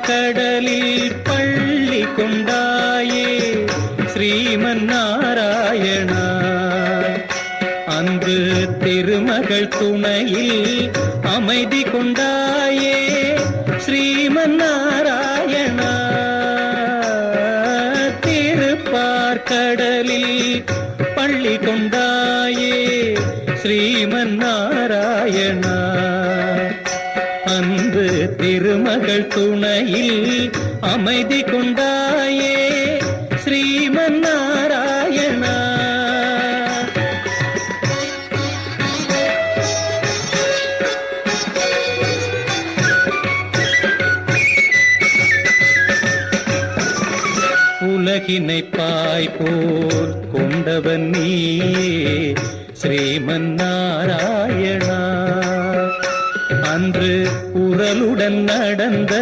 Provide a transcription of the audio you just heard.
கடலில் பள்ளி கொண்டாயே ஸ்ரீமன் நாராயணா. அன்று திருமகள் துணையில் அமைதி கொண்டாயே ஸ்ரீமன் நாராயணா. திருப்பார்கடலில் பள்ளி கொண்டாயே ஸ்ரீமன் நாராயணா. அன்று திருமகள் துணையில் அமைதி கொண்டாயே ஸ்ரீமன் நாராயணா. உலகினை பாய்போல் கொண்டவன் நீயே ஸ்ரீமன் நாராயணா. அன்று உரலுடன் நடந்த